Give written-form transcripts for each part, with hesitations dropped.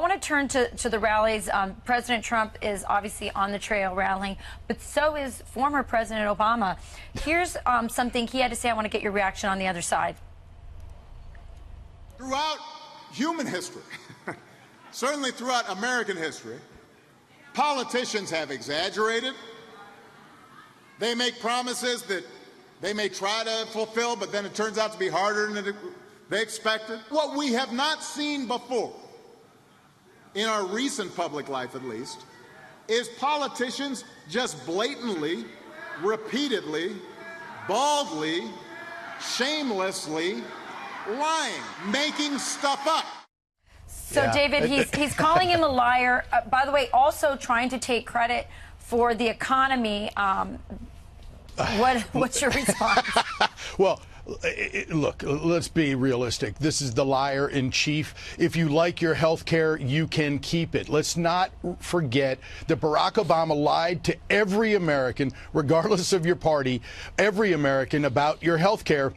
want to turn to the rallies. President Trump is obviously on the trail rallying, but so is former President Obama. Here's something he had to say. I want to get your reaction on the other side. Throughout human history, certainly throughout American history, politicians have exaggerated. They make promises that they may try to fulfill, but then it turns out to be harder than they expected. What we have not seen before, in our recent public life at least, is politicians just blatantly, repeatedly, baldly, shamelessly lying, making stuff up. So, yeah. David, he's calling him a liar. By the way, also trying to take credit for the economy. What's your response? Well, look, let's be realistic. This is the liar in chief. If you like your health care, you can keep it. Let's not forget that Barack Obama lied to every American, regardless of your party, every American about your health care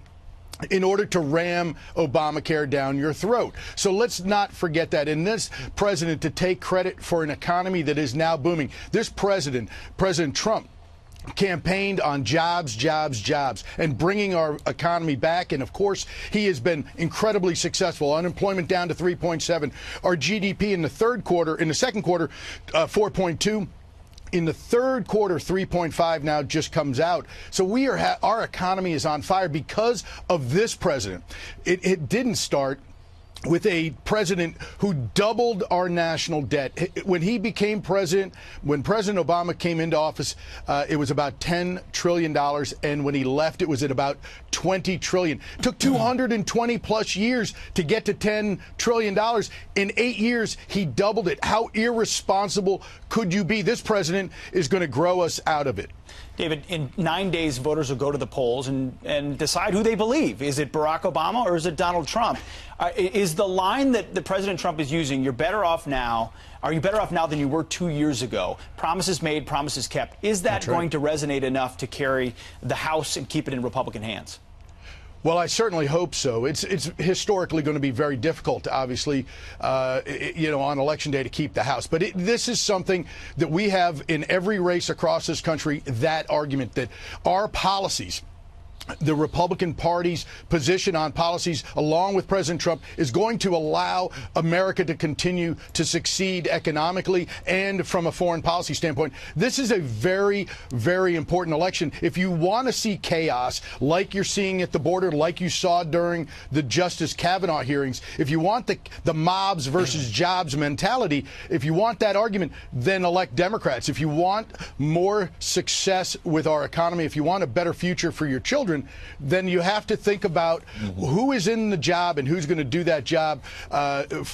in order to ram Obamacare down your throat. So let's not forget that. And this president to take credit for an economy that is now booming. This President Trump, campaigned on jobs, jobs, jobs, and bringing our economy back. And of course, he has been incredibly successful. Unemployment down to 3.7. Our GDP in the second quarter, 4.2. In the third quarter, 3.5 now just comes out. So our economy is on fire because of this president. It didn't start with a president who doubled our national debt. When he became president, when President Obama came into office, it was about $10 trillion. And when he left, it was at about $20 trillion. It took 220 plus years to get to $10 trillion. In 8 years, he doubled it. How irresponsible could you be? This president is going to grow us out of it. David, in 9 days, voters will go to the polls and decide who they believe. Is it Barack Obama or is it Donald Trump? Is the line that President Trump is using, you're better off now, are you better off now than you were 2 years ago? Promises made, promises kept. Is that going to resonate enough to carry the House and keep it in Republican hands? Well, I certainly hope so. It's historically going to be very difficult, obviously, on Election Day to keep the House. But this is something that we have in every race across this country, that argument that our policies, the Republican Party's position on policies, along with President Trump, is going to allow America to continue to succeed economically and from a foreign policy standpoint. This is a very, very important election. If you want to see chaos like you're seeing at the border, like you saw during the Justice Kavanaugh hearings, if you want the mobs versus jobs mentality, if you want that argument, then elect Democrats. If you want more success with our economy, if you want a better future for your children, then you have to think about who is in the job and who's going to do that job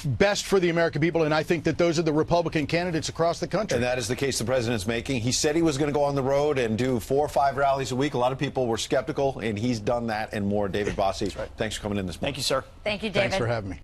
best for the American people. And I think that those are the Republican candidates across the country. And that is the case the president's making. He said he was going to go on the road and do 4 or 5 rallies a week. A lot of people were skeptical, and he's done that and more. David Bossie, thanks for coming in this morning. Thank you, sir. Thank you, David. Thanks for having me.